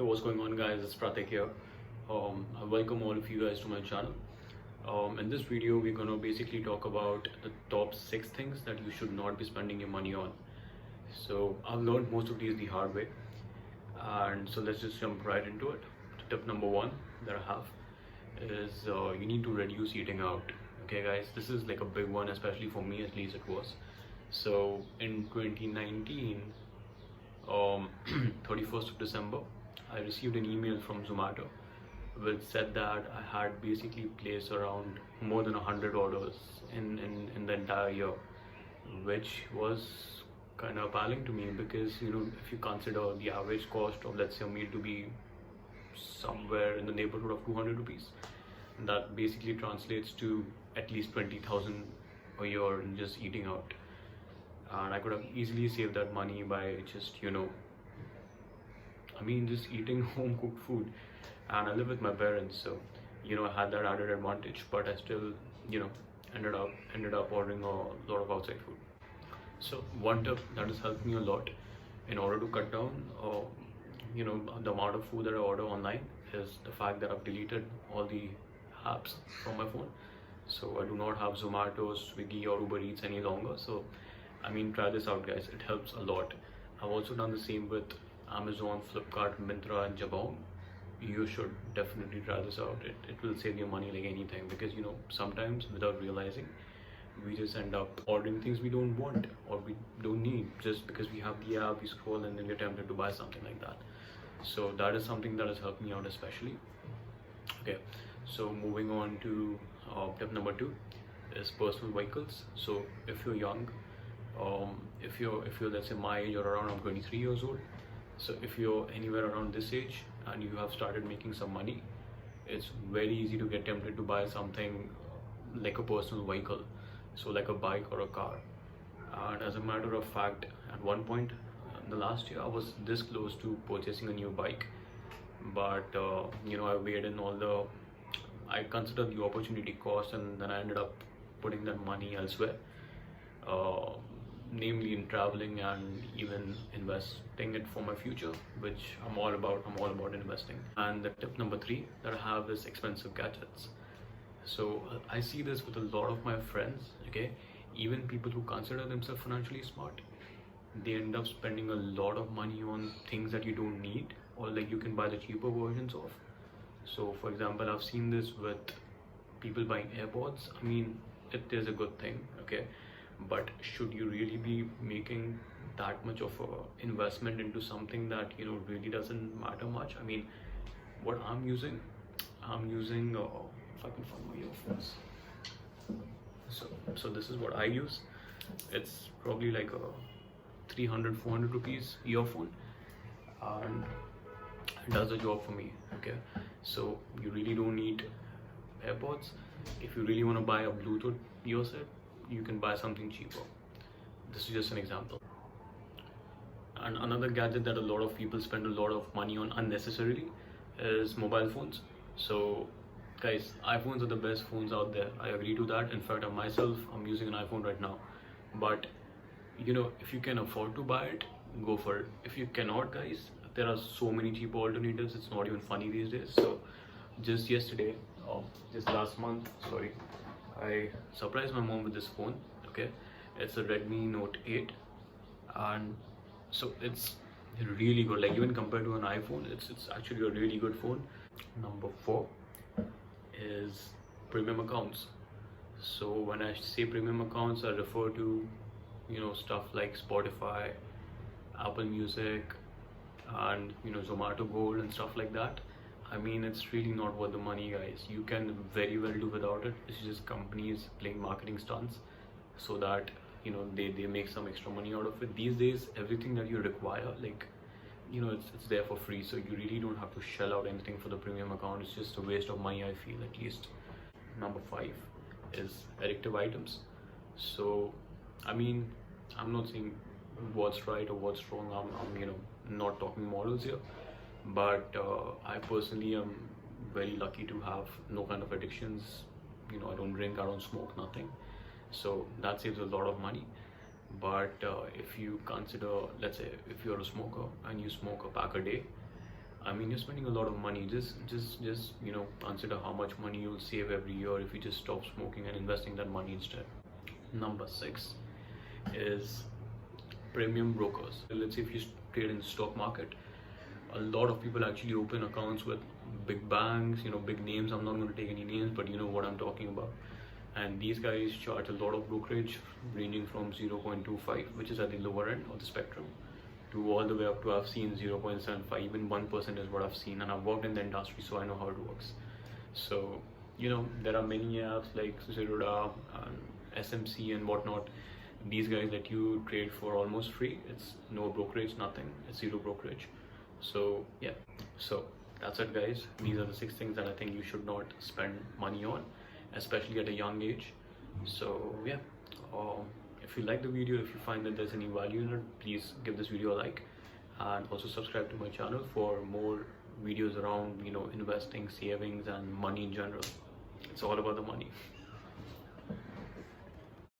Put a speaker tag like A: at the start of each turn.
A: Hey, what's going on, guys? It's Pratik here. I welcome all of you guys to my channel. In this video, we're gonna basically talk about the top 6 things that you should not be spending your money on. So I've learned most of these the hard way, and so let's just jump right into it. Tip number 1 that I have is you need to reduce eating out. Okay, guys, this is like a big one, especially for me. At least it was. So in 2019, 31st of December, I received an email from Zomato which said that I had basically placed around more than 100 orders in the entire year, which was kind of appalling to me because if you consider the average cost of, let's say, a meal to be somewhere in the neighborhood of 200 rupees, that basically translates to at least 20,000 a year in just eating out. And I could have easily saved that money by just just eating home cooked food. And I live with my parents, so I had that added advantage, but I still ended up ordering a lot of outside food. So one tip that has helped me a lot in order to cut down the amount of food that I order online is the fact that I've deleted all the apps from my phone. So I do not have Zomato, Swiggy or Uber Eats any longer. So try this out, guys. It helps a lot. I've also done the same with Amazon, Flipkart, Myntra and Jabong. You should definitely try this out. It will save you money like anything, because sometimes without realizing we just end up ordering things we don't want or we don't need just because we have the app, we scroll and then we're tempted to buy something like that. So that is something that has helped me out especially. Okay, so moving on to tip number 2 is personal vehicles. So if you're young, if you're let's say my age or around, I'm 23 years old. So if you're anywhere around this age and you have started making some money, it's very easy to get tempted to buy something like a personal vehicle, so like a bike or a car. And as a matter of fact, at one point in the last year, I was this close to purchasing a new bike, but I weighed in I considered the opportunity cost, and then I ended up putting that money elsewhere. Namely in traveling and even investing it for my future, which I'm all about investing. And the tip number 3 that I have is expensive gadgets. So I see this with a lot of my friends, okay, even people who consider themselves financially smart. They end up spending a lot of money on things that you don't need, or like you can buy the cheaper versions of. So for example, I've seen this with people buying AirPods. It is a good thing, okay, but should you really be making that much of a investment into something that really doesn't matter much? What I'm using if I can find my earphones. So this is what I use. It's probably like a 300-400 rupees earphone, and it does the job for me. Okay, so you really don't need AirPods. If you really want to buy a Bluetooth ear set, you can buy something cheaper. This is just an example. And another gadget that a lot of people spend a lot of money on unnecessarily is mobile phones. So guys, iPhones are the best phones out there. I agree to that. In fact, I'm using an iPhone right now. But if you can afford to buy it, go for it. If you cannot, guys, there are so many cheap alternatives. It's not even funny these days. So just yesterday, just last month, sorry, I surprised my mom with this phone. Okay, it's a Redmi Note 8, and so it's really good. Like, even compared to an iPhone, it's actually a really good phone. Number 4 is premium accounts. So when I say premium accounts, I refer to stuff like Spotify, Apple Music, and Zomato Gold and stuff like that. It's really not worth the money, guys. You can very well do without it. It's just companies playing marketing stunts so that they make some extra money out of it. These days, everything that you require, like it's there for free, so you really don't have to shell out anything for the premium account. It's just a waste of money, I feel, at least. Number 5 is addictive items. So I'm not saying what's right or what's wrong. I'm not talking morals here, but I personally am very lucky to have no kind of addictions. I don't drink, I don't smoke, nothing, so that saves a lot of money. But if you consider, let's say if you're a smoker and you smoke a pack a day, I mean, you're spending a lot of money. Just consider how much money you'll save every year if you just stop smoking and investing that money instead. Number 6 is premium brokers. Let's say if you trade in the stock market, a lot of people actually open accounts with big banks, big names. I'm not going to take any names, but you know what I'm talking about. And these guys charge a lot of brokerage, ranging from 0.25, which is at the lower end of the spectrum, to all the way up to, I've seen 0.75, even 1% is what I've seen, and I've worked in the industry, so I know how it works. So there are many apps like Zerodha and SMC and whatnot. These guys let you trade for almost free. It's no brokerage, nothing. It's zero brokerage. So yeah, so that's it, guys. These are the 6 things that I think you should not spend money on, especially at a young age. So yeah, if you like the video, if you find that there's any value in it, please give this video a like, and also subscribe to my channel for more videos around investing, savings, and money in general. It's all about the money.